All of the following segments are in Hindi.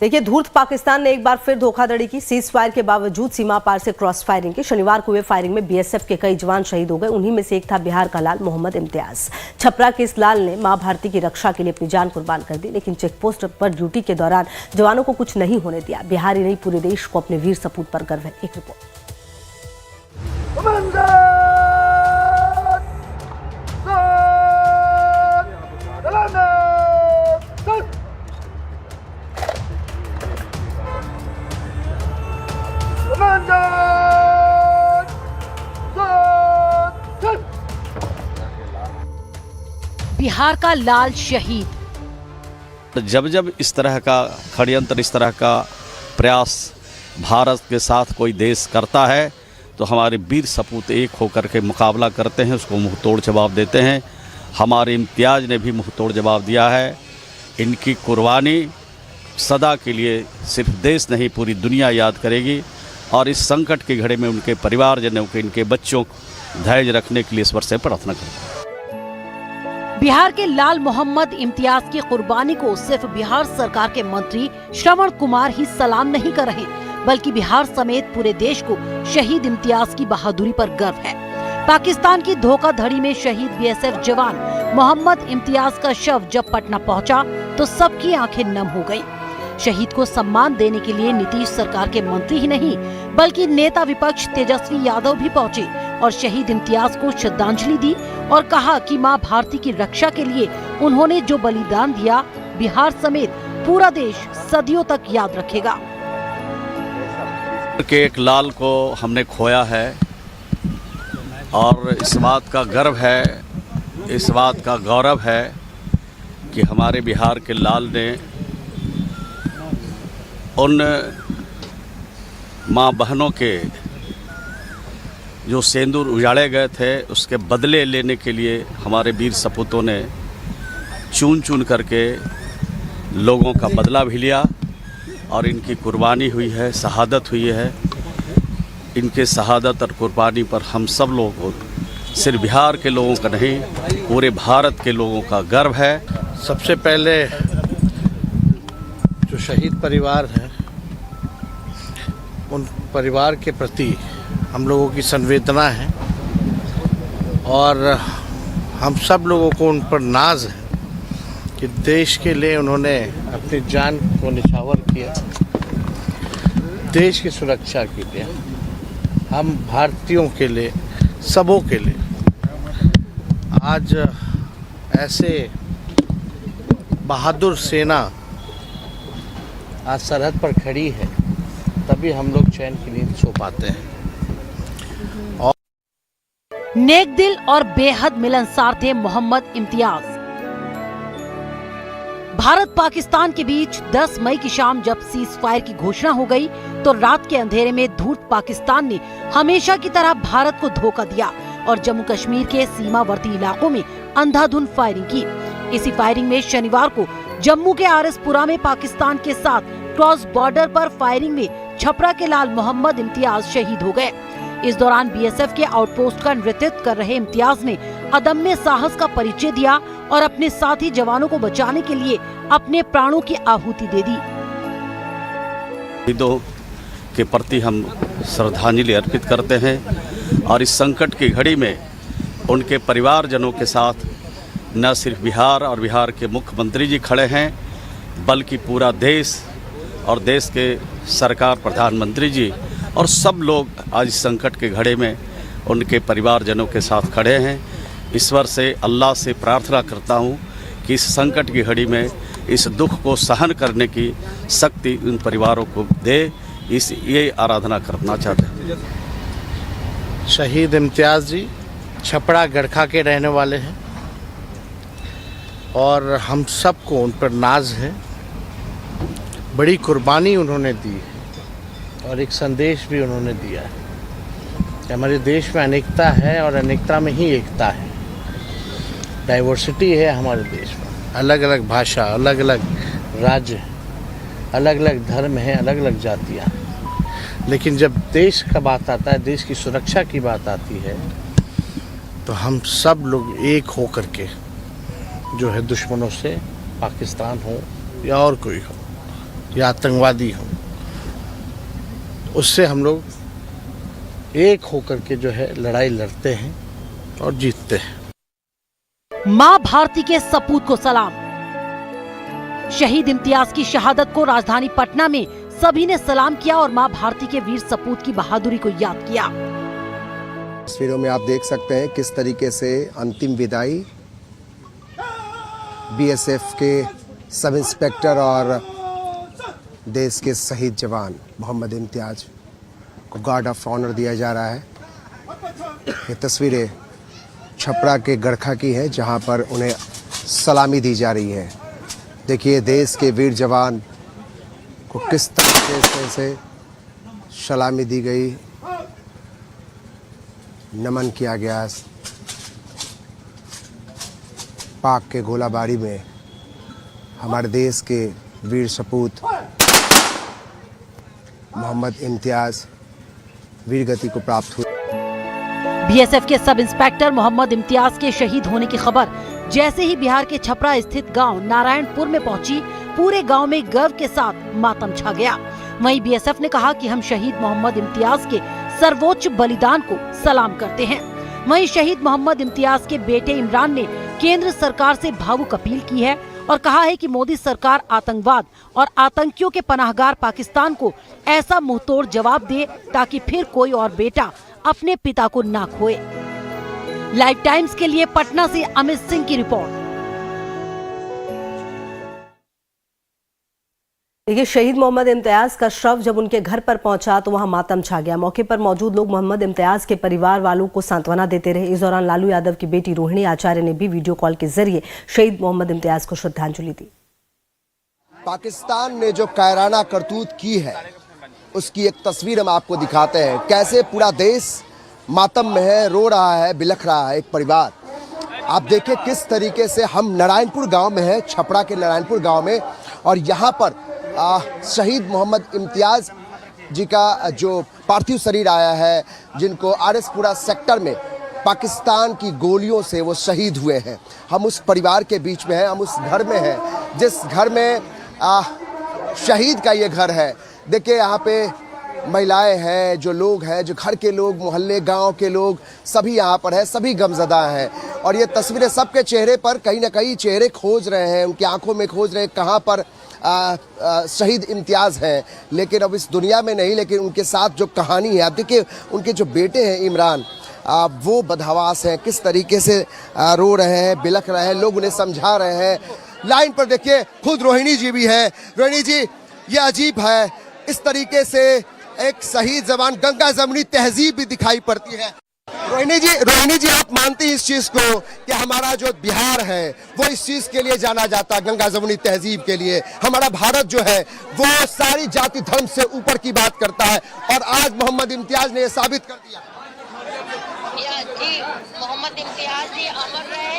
देखिए, धूर्त पाकिस्तान ने एक बार फिर धोखाधड़ी की। सीज फायर के बावजूद सीमा पार से क्रॉस फायरिंग की। शनिवार को हुए फायरिंग में बीएसएफ के कई जवान शहीद हो गए। उन्हीं में से एक था बिहार का लाल मोहम्मद इम्तियाज। छपरा के इस लाल ने मां भारती की रक्षा के लिए अपनी जान कुर्बान कर दी, लेकिन चेकपोस्ट पर ड्यूटी के दौरान जवानों को कुछ नहीं होने दिया। बिहार ही नहीं, पूरे देश को अपने वीर सपूत पर गर्व है। एक रिपोर्ट। बिहार का लाल शहीद। जब जब इस तरह का षड्यंत्र, इस तरह का प्रयास भारत के साथ कोई देश करता है तो हमारे वीर सपूत एक होकर के मुकाबला करते हैं, उसको मुंह तोड़ जवाब देते हैं। हमारे इम्तियाज ने भी मुंह तोड़ जवाब दिया है। इनकी कुर्बानी सदा के लिए सिर्फ देश नहीं, पूरी दुनिया याद करेगी। और इस संकट के घड़ी में उनके परिवारजनों के, इनके बच्चों को धैर्य रखने के लिए ईश्वर से प्रार्थना करते हैं। बिहार के लाल मोहम्मद इम्तियाज की कुर्बानी को सिर्फ बिहार सरकार के मंत्री श्रवण कुमार ही सलाम नहीं कर रहे, बल्कि बिहार समेत पूरे देश को शहीद इम्तियाज की बहादुरी पर गर्व है। पाकिस्तान की धोखाधड़ी में शहीद बीएसएफ जवान मोहम्मद इम्तियाज का शव जब पटना पहुंचा तो सबकी आंखें नम हो गयी। शहीद को सम्मान देने के लिए नीतीश सरकार के मंत्री ही नहीं, बल्कि नेता विपक्ष तेजस्वी यादव भी पहुंचे और शहीद इम्तियाज को श्रद्धांजलि दी और कहा कि मां भारती की रक्षा के लिए उन्होंने जो बलिदान दिया, बिहार समेत पूरा देश सदियों तक याद रखेगा। के एक लाल को हमने खोया है और इस बात का गर्व है, इस बात का गौरव है कि हमारे बिहार के लाल ने उन माँ बहनों के जो सिंदूर उजाड़े गए थे उसके बदले लेने के लिए हमारे वीर सपूतों ने चुन चुन करके लोगों का बदला भी लिया और इनकी कुर्बानी हुई है, शहादत हुई है। इनके शहादत और कुर्बानी पर हम सब लोगों, सिर्फ बिहार के लोगों का नहीं, पूरे भारत के लोगों का गर्व है। सबसे पहले जो शहीद परिवार है, उन परिवार के प्रति हम लोगों की संवेदना है और हम सब लोगों को उन पर नाज है कि देश के लिए उन्होंने अपनी जान को निछावर किया, देश की सुरक्षा के लिए, हम भारतीयों के लिए, सबों के लिए। आज ऐसे बहादुर सेना आज सरहद पर खड़ी है, तभी हम लोग चैन की नींद सो पाते हैं। नेक दिल और बेहद मिलनसार थे मोहम्मद इम्तियाज। भारत पाकिस्तान के बीच 10 मई की शाम जब सीज फायर की घोषणा हो गई तो रात के अंधेरे में धूर्त पाकिस्तान ने हमेशा की तरह भारत को धोखा दिया और जम्मू कश्मीर के सीमावर्ती इलाकों में अंधाधुंध फायरिंग की। इसी फायरिंग में शनिवार को जम्मू के आरएसपुरा में पाकिस्तान के साथ क्रॉस बॉर्डर पर फायरिंग में छपरा के लाल मोहम्मद इम्तियाज शहीद हो गए। इस दौरान बीएसएफ के आउटपोस्ट का नेतृत्व कर रहे इम्तियाज ने अदम्य साहस का परिचय दिया और अपने साथी जवानों को बचाने के लिए अपने प्राणों की आहुति दे दी। शहीदों के प्रति हम श्रद्धांजलि अर्पित करते हैं और इस संकट की घड़ी में उनके परिवारजनों के साथ न सिर्फ बिहार और बिहार के मुख्यमंत्री जी खड़े हैं, बल्कि पूरा देश और देश के सरकार, प्रधानमंत्री जी और सब लोग आज इस संकट के घड़े में उनके परिवारजनों के साथ खड़े हैं। ईश्वर से, अल्लाह से प्रार्थना करता हूँ कि इस संकट की घड़ी में इस दुख को सहन करने की शक्ति उन परिवारों को दे, ये आराधना करना चाहते हैं। शहीद इम्तियाज जी छपरा गड़खा के रहने वाले हैं और हम सबको उन पर नाज है। बड़ी कुर्बानी उन्होंने दी है और एक संदेश भी उन्होंने दिया है कि हमारे देश में अनेकता है और अनेकता में ही एकता है। डाइवर्सिटी है हमारे देश में, अलग अलग भाषा, अलग अलग राज्य, अलग अलग धर्म हैं, अलग अलग जातियाँ, लेकिन जब देश का बात आता है, देश की सुरक्षा की बात आती है, तो हम सब लोग एक हो करके जो है दुश्मनों से, पाकिस्तान हो या और कोई हो, या आतंकवादी हों, उससे हम लोग एक होकर के जो है लड़ाई लड़ते हैं और जीतते हैं। मां भारती के सपूत को सलाम। शहीद इम्तियाज की शहादत को राजधानी पटना में सभी ने सलाम किया और मां भारती के वीर सपूत की बहादुरी को याद किया। तस्वीरों में आप देख सकते हैं किस तरीके से अंतिम विदाई बीएसएफ के सब इंस्पेक्टर और देश के शहीद जवान मोहम्मद इम्तियाज को गार्ड ऑफ ऑनर दिया जा रहा है। ये तस्वीरें छपरा के गड़खा की हैं जहां पर उन्हें सलामी दी जा रही है। देखिए देश के वीर जवान को किस तरीके से सलामी दी गई, नमन किया गया। पाक के गोलाबारी में हमारे देश के वीर सपूत मोहम्मद इम्तियाज वीरगति को प्राप्त हुए। बीएसएफ के सब इंस्पेक्टर मोहम्मद इम्तियाज के शहीद होने की खबर जैसे ही बिहार के छपरा स्थित गांव नारायणपुर में पहुंची, पूरे गांव में गर्व के साथ मातम छा गया। वहीं बीएसएफ ने कहा कि हम शहीद मोहम्मद इम्तियाज के सर्वोच्च बलिदान को सलाम करते हैं। वहीं शहीद मोहम्मद इम्तियाज के बेटे इमरान ने केंद्र सरकार से भावुक अपील की है और कहा है कि मोदी सरकार आतंकवाद और आतंकियों के पनाहगार पाकिस्तान को ऐसा मुंहतोड़ जवाब दे ताकि फिर कोई और बेटा अपने पिता को ना खोए। लाइव टाइम्स के लिए पटना से अमित सिंह की रिपोर्ट। देखिए, शहीद मोहम्मद इम्तियाज का शव जब उनके घर पर पहुंचा तो वहां मातम छा गया। मौके पर मौजूद लोग मोहम्मद इम्तियाज के परिवार वालों को सांत्वना देते रहे। इस दौरान लालू यादव की बेटी रोहिणी आचार्य ने भी वीडियो कॉल के जरिए शहीद मोहम्मद इम्तियाज को श्रद्धांजलि दी। पाकिस्तान ने जो कायराना करतूत की है उसकी एक तस्वीर हम आपको दिखाते हैं। कैसे पूरा देश मातम में है, रो रहा है, बिलख रहा है एक परिवार। आप देखिए किस तरीके से हम नारायणपुर गांव में हैं, छपरा के नारायणपुर गांव में, और यहाँ पर शहीद मोहम्मद इम्तियाज जी का जो पार्थिव शरीर आया है, जिनको आरएसपुरा सेक्टर में पाकिस्तान की गोलियों से वो शहीद हुए हैं। हम उस परिवार के बीच में हैं, हम उस घर में हैं जिस घर में शहीद का ये घर है। देखिए यहाँ पे महिलाएं हैं, जो लोग हैं, जो घर के लोग, मोहल्ले गांव के लोग, सभी यहाँ पर है, सभी गमजदा हैं। और ये तस्वीरें सबके चेहरे पर कहीं ना कहीं चेहरे खोज रहे हैं, उनकी आंखों में खोज रहे हैं कहाँ पर शहीद इम्तियाज़ हैं। लेकिन अब इस दुनिया में नहीं, लेकिन उनके साथ जो कहानी है, आप देखिए उनके जो बेटे हैं इमरान, वो बदहवास हैं, किस तरीके से रो रहे हैं, बिलख रहे हैं, लोग उन्हें समझा रहे हैं। लाइन पर देखिए खुद रोहिणी जी भी है। रोहिणी जी, ये अजीब है, इस तरीके से एक शहीद जवान, गंगा जमुनी तहजीब भी दिखाई पड़ती है। रोहिणी जी आप मानती हैं इस चीज को कि हमारा जो बिहार है वो इस चीज के लिए जाना जाता है, गंगा जमुनी तहजीब के लिए? हमारा भारत जो है वो सारी जाति धर्म से ऊपर की बात करता है, और आज मोहम्मद इम्तियाज ने ये साबित कर दिया। जी, मोहम्मद इम्तियाज जी अमर रहे,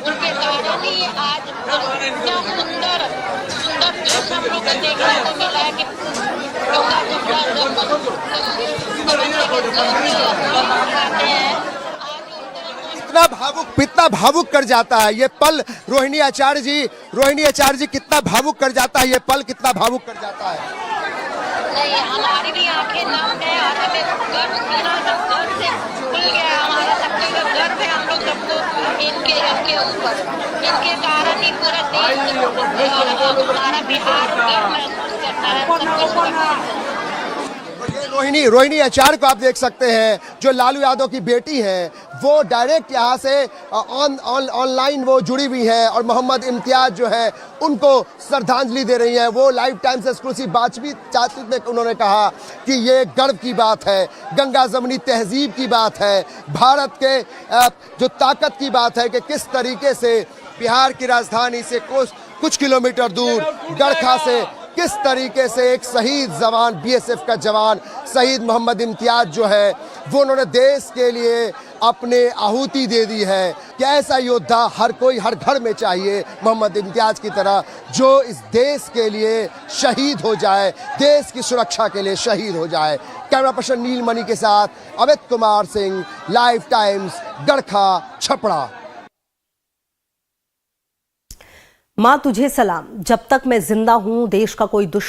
उनके कारण ही आज इतना सुंदर दृश्य हम लोग को देखने को मिला है कि गंगा कितना भावुक कर जाता है ये पल। रोहिणी आचार्य जी कितना भावुक कर जाता है ये पल, कितना भावुक कर जाता है। नहीं, हमारी भी आंखें नम है और हमें गर्व से खुल गया। हमारा सबके का गर्व है, हम लोग सबको इनके ऊपर, इनके कारण ही पूरा देश और हमारा बिहार महसूस करता है। रोहिणी आचार्य को आप देख सकते हैं, जो लालू यादव की बेटी है, वो डायरेक्ट यहाँ से ऑनलाइन वो जुड़ी हुई है और मोहम्मद इम्तियाज जो है उनको श्रद्धांजलि दे रही है। वो लाइव टाइम से एक्सक्लूसिव बातचीत में उन्होंने कहा कि ये गर्व की बात है, गंगा जमुनी तहजीब की बात है, भारत के जो ताकत की बात है कि किस तरीके से बिहार की राजधानी से कुछ किलोमीटर दूर गड़खा से किस तरीके से एक शहीद जवान, बीएसएफ का जवान शहीद मोहम्मद इम्तियाज जो है वो उन्होंने देश के लिए अपने आहुति दे दी है। कि ऐसा योद्धा हर कोई, हर घर में चाहिए, मोहम्मद इम्तियाज की तरह, जो इस देश के लिए शहीद हो जाए, देश की सुरक्षा के लिए शहीद हो जाए। कैमरा पर्सन नीलमणि के साथ अमित कुमार सिंह, लाइव टाइम्स, गड़खा, छपरा। माँ तुझे सलाम, जब तक मैं जिंदा हूँ देश का कोई दुश्मन